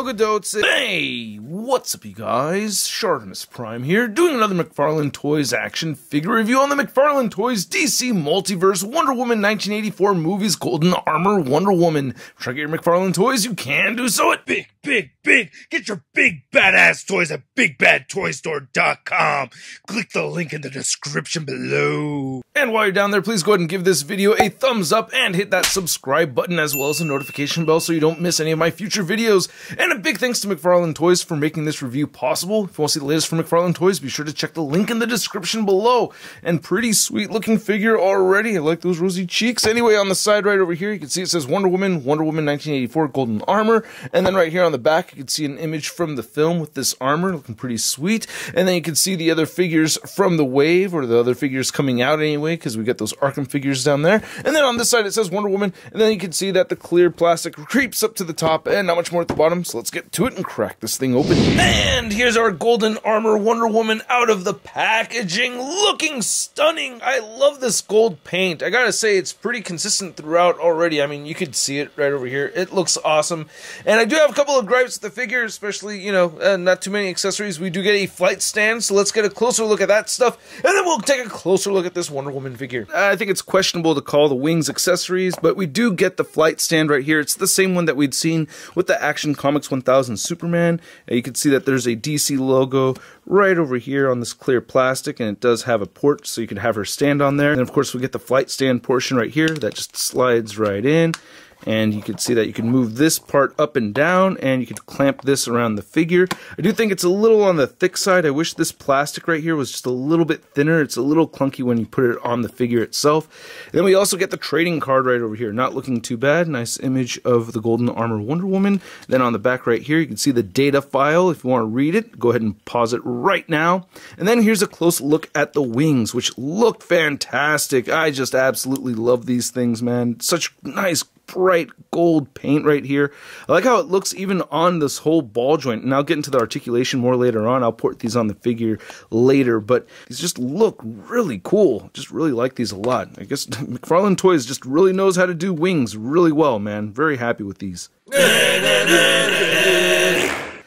Gadotes. Hey, what's up you guys? ShartimusPrime here, doing another McFarlane Toys action figure review on the McFarlane Toys DC Multiverse Wonder Woman 1984 movies Golden Armor Wonder Woman. Try to get your McFarlane Toys, you can do so at big. Get your big badass toys at BigBadToyStore.com. Click the link in the description below. And while you're down there, please go ahead and give this video a thumbs up and hit that subscribe button as well as the notification bell so you don't miss any of my future videos. And a big thanks to McFarlane Toys for making this review possible. If you want to see the latest from McFarlane Toys, be sure to check the link in the description below. And pretty sweet looking figure already. I like those rosy cheeks. Anyway, on the side right over here, you can see it says Wonder Woman 1984 Golden Armor. And then right here on the back, you can see an image from the film with this armor looking pretty sweet. And then you can see the other figures from the wave, or the other figures coming out anyway, because we got those Arkham figures down there. And then on this side it says Wonder Woman, and then you can see that the clear plastic creeps up to the top and not much more at the bottom. So let's get to it and crack this thing open. And here's our Golden Armor Wonder Woman out of the packaging, looking stunning. I love this gold paint. I gotta say, it's pretty consistent throughout already. I mean, you could see it right over here. It looks awesome. And I do have a couple of gripes with the figure, especially, you know, not too many accessories. We do get a flight stand, so let's get a closer look at that stuff, and then we'll take a closer look at this Wonder Woman figure. I think it's questionable to call the wings accessories, but we do get the flight stand right here. It's the same one that we'd seen with the Action Comics 1000 Superman. You can see that there's a DC logo right over here on this clear plastic, and it does have a port so you can have her stand on there. And of course we get the flight stand portion right here that just slides right in. And you can see that you can move this part up and down, and you can clamp this around the figure. I do think it's a little on the thick side. I wish this plastic right here was just a little bit thinner. It's a little clunky when you put it on the figure itself. And then we also get the trading card right over here. Not looking too bad. Nice image of the Golden Armor Wonder Woman. Then on the back right here, you can see the data file. If you want to read it, go ahead and pause it right now. And then here's a close look at the wings, which look fantastic. I just absolutely love these things, man. Such nice bright gold paint right here. I like how it looks even on this whole ball joint, and I'll get into the articulation more later on. I'll port these on the figure later, but these just look really cool. Just really like these a lot. I guess McFarlane Toys just really knows how to do wings really well, man. Very happy with these.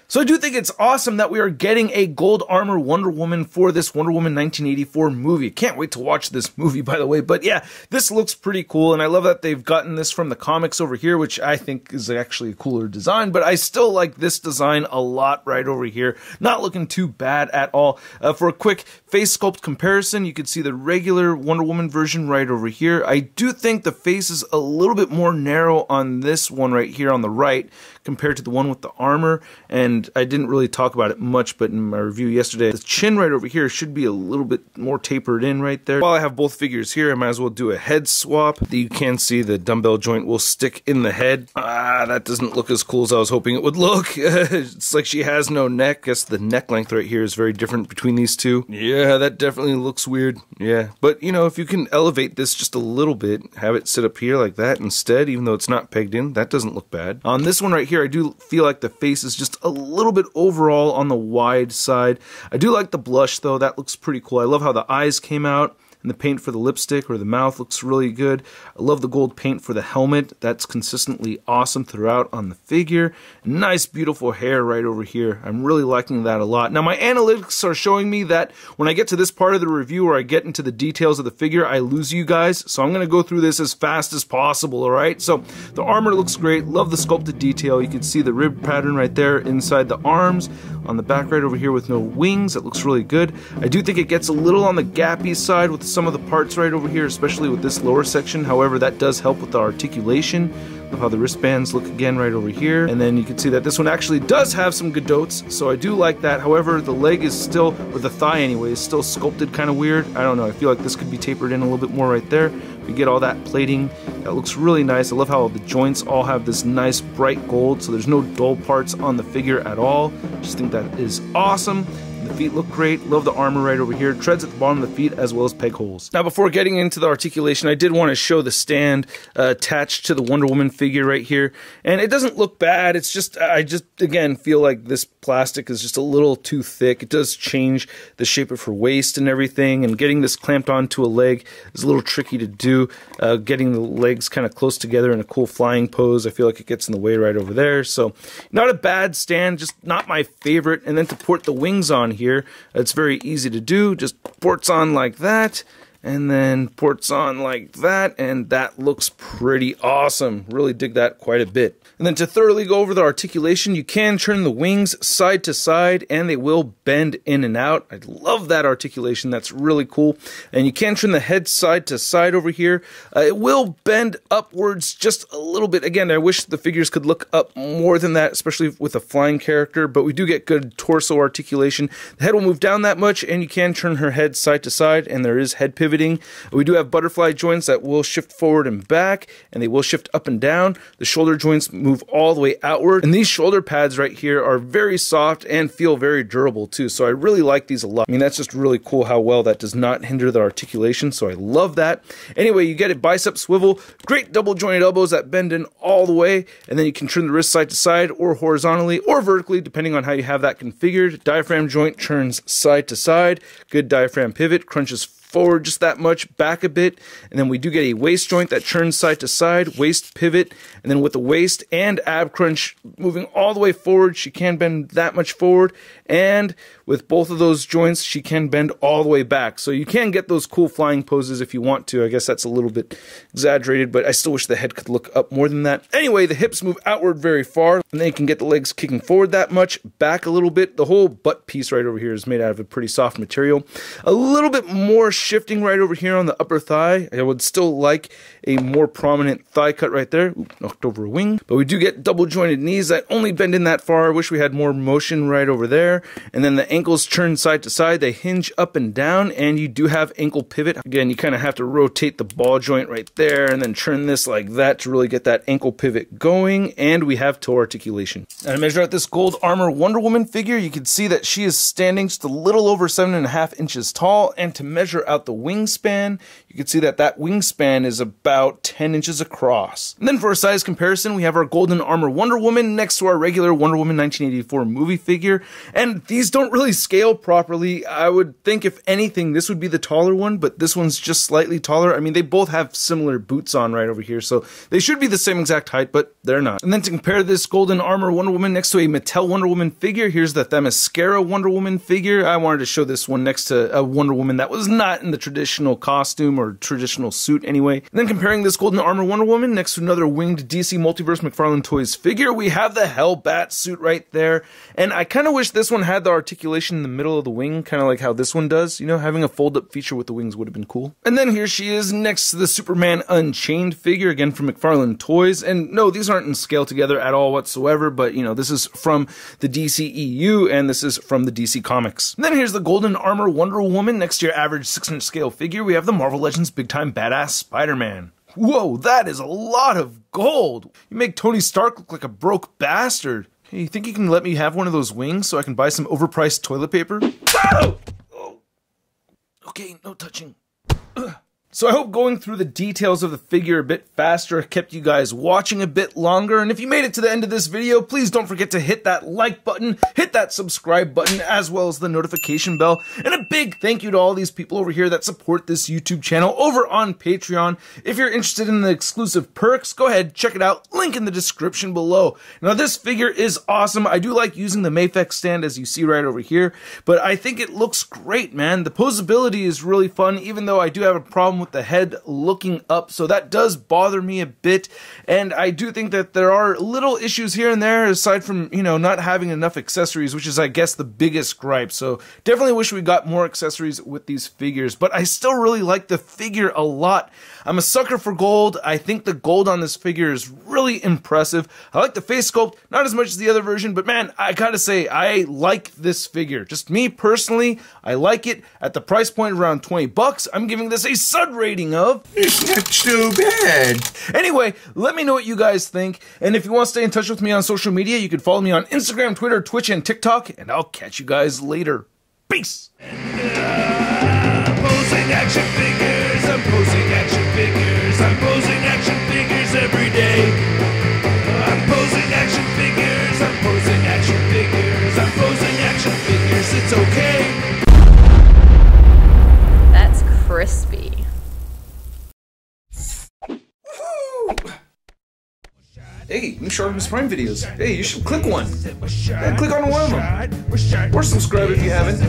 So I do think it's awesome that we are getting a Gold Armor Wonder Woman for this Wonder Woman 1984 movie. Can't wait to watch this movie, by the way. But yeah, this looks pretty cool, and I love that they've gotten this from the comics over here, which I think is actually a cooler design. But I still like this design a lot right over here. Not looking too bad at all. For a quick face sculpt comparison, you can see the regular Wonder Woman version right over here. I do think the face is a little bit more narrow on this one right here on the right compared to the one with the armor, and I didn't really talk about it much, but in my review yesterday, the chin right over here should be a little bit more tapered in right there. While I have both figures here, I might as well do a head swap. You can see the dumbbell joint will stick in the head. That doesn't look as cool as I was hoping it would look. It's like she has no neck. Guess the neck length right here is very different between these two. Yeah, that definitely looks weird. Yeah, but you know, if you can elevate this just a little bit, have it sit up here like that instead, even though it's not pegged in, that doesn't look bad. On this one right here, I do feel like the face is just a little bit overall on the wide side. I do like the blush though. That looks pretty cool. I love how the eyes came out, and the paint for the lipstick or the mouth looks really good. I love the gold paint for the helmet. That's consistently awesome throughout on the figure. Nice, beautiful hair right over here. I'm really liking that a lot. Now, my analytics are showing me that when I get to this part of the review where I get into the details of the figure, I lose you guys. So I'm going to go through this as fast as possible, all right? So the armor looks great. Love the sculpted detail. You can see the rib pattern right there inside the arms. On the back right over here with no wings. That looks really good. I do think it gets a little on the gappy side with some of the parts right over here, especially with this lower section. However, that does help with the articulation. Love how the wristbands look again right over here. And then you can see that this one actually does have some Gadotes, so I do like that. However, the leg is still, or the thigh anyway, is still sculpted kind of weird. I don't know. I feel like this could be tapered in a little bit more right there. We get all that plating. That looks really nice. I love how the joints all have this nice bright gold, so there's no dull parts on the figure at all. Just think that is awesome. The feet look great. Love the armor right over here. Treads at the bottom of the feet as well as peg holes. Now before getting into the articulation, I did want to show the stand attached to the Wonder Woman figure right here. And it doesn't look bad. It's just, I just, again, feel like this plastic is just a little too thick. It does change the shape of her waist and everything. And getting this clamped onto a leg is a little tricky to do. Getting the legs kind of close together in a cool flying pose, I feel like it gets in the way right over there. So not a bad stand, just not my favorite. And then to port the wings on here, it's very easy to do. Just ports on like that, and then ports on like that, and that looks pretty awesome. Really dig that quite a bit. And then to thoroughly go over the articulation, you can turn the wings side to side, and they will bend in and out. I love that articulation. That's really cool. And you can turn the head side to side over here. It will bend upwards just a little bit. Again, I wish the figures could look up more than that, especially with a flying character, but we do get good torso articulation. The head will move down that much, and you can turn her head side to side, and there is head pivoting. We do have butterfly joints that will shift forward and back, and they will shift up and down. The shoulder joints move all the way outward, and these shoulder pads right here are very soft and feel very durable too, so I really like these a lot. I mean, that's just really cool how well that does not hinder the articulation, so I love that. Anyway, you get a bicep swivel, great double jointed elbows that bend in all the way, and then you can turn the wrist side to side or horizontally or vertically depending on how you have that configured. Diaphragm joint turns side to side, good diaphragm pivot, crunches forward just that much, back a bit, and then we do get a waist joint that turns side to side, waist pivot, and then with the waist and ab crunch moving all the way forward, she can bend that much forward, and with both of those joints, she can bend all the way back. So you can get those cool flying poses if you want to. I guess that's a little bit exaggerated, but I still wish the head could look up more than that. Anyway, the hips move outward very far, and then you can get the legs kicking forward that much, back a little bit. The whole butt piece right over here is made out of a pretty soft material. A little bit more shifting right over here on the upper thigh. I would still like a more prominent thigh cut right there. Ooh, knocked over a wing. But we do get double jointed knees that only bend in that far. I wish we had more motion right over there. And then the ankles turn side to side. They hinge up and down, and you do have ankle pivot. Again, you kind of have to rotate the ball joint right there and then turn this like that to really get that ankle pivot going. And we have toe articulation. And to measure out this gold armor Wonder Woman figure, you can see that she is standing just a little over 7.5 inches tall. And to measure out the wingspan, you can see that that wingspan is about 10 inches across. And then for a size comparison, we have our golden armor Wonder Woman next to our regular Wonder Woman 1984 movie figure. And these don't really scale properly. I would think if anything, this would be the taller one, but this one's just slightly taller. I mean, they both have similar boots on right over here, so they should be the same exact height, but they're not. And then to compare this golden armor Wonder Woman next to a Mattel Wonder Woman figure, here's the Themyscira Wonder Woman figure. I wanted to show this one next to a Wonder Woman that was not in the traditional costume or traditional suit anyway. And then comparing this golden armor Wonder Woman next to another winged DC Multiverse McFarlane Toys figure, we have the Hellbat suit right there. And I kind of wish this one had the articulation in the middle of the wing, kind of like how this one does. You know, having a fold-up feature with the wings would have been cool. And then here she is next to the Superman Unchained figure, again from McFarlane Toys. And no, these aren't in scale together at all whatsoever, but you know, this is from the DCEU and this is from the DC Comics. And then here's the golden armor Wonder Woman next to your average 6-inch scale figure. We have the Marvel Legends Big Time Badass Spider-Man. Whoa, that is a lot of gold. You make Tony Stark look like a broke bastard. Hey, you think you can let me have one of those wings so I can buy some overpriced toilet paper? Oh! Okay, no touching. Ugh. So I hope going through the details of the figure a bit faster kept you guys watching a bit longer. And if you made it to the end of this video, please don't forget to hit that like button, hit that subscribe button, as well as the notification bell. And a big thank you to all these people over here that support this YouTube channel over on Patreon. If you're interested in the exclusive perks, go ahead, check it out. Link in the description below. Now this figure is awesome. I do like using the Mafex stand as you see right over here, but I think it looks great, man. The posability is really fun, even though I do have a problem with the head looking up, so that does bother me a bit. And I do think that there are little issues here and there, aside from, you know, not having enough accessories, which is, I guess, the biggest gripe. So definitely wish we got more accessories with these figures, but I still really like the figure a lot. I'm a sucker for gold. I think the gold on this figure is really impressive. I like the face sculpt, not as much as the other version, but man, I gotta say, I like this figure. Just me personally, I like it. At the price point around 20 bucks, I'm giving this a sud rating of, it's not too bad. Anyway, let me know what you guys think, and if you want to stay in touch with me on social media, you can follow me on Instagram, Twitter, Twitch, and TikTok, and I'll catch you guys later. Peace! I'm posing action figures, I'm posing action figures, I'm posing action figures every day. I'm posing action figures, I'm posing action figures, I'm posing action figures, it's okay. That's crispy. Hey, new ShartimusPrime videos. Hey, you should click one. Yeah, click on one of them. Or subscribe if you haven't.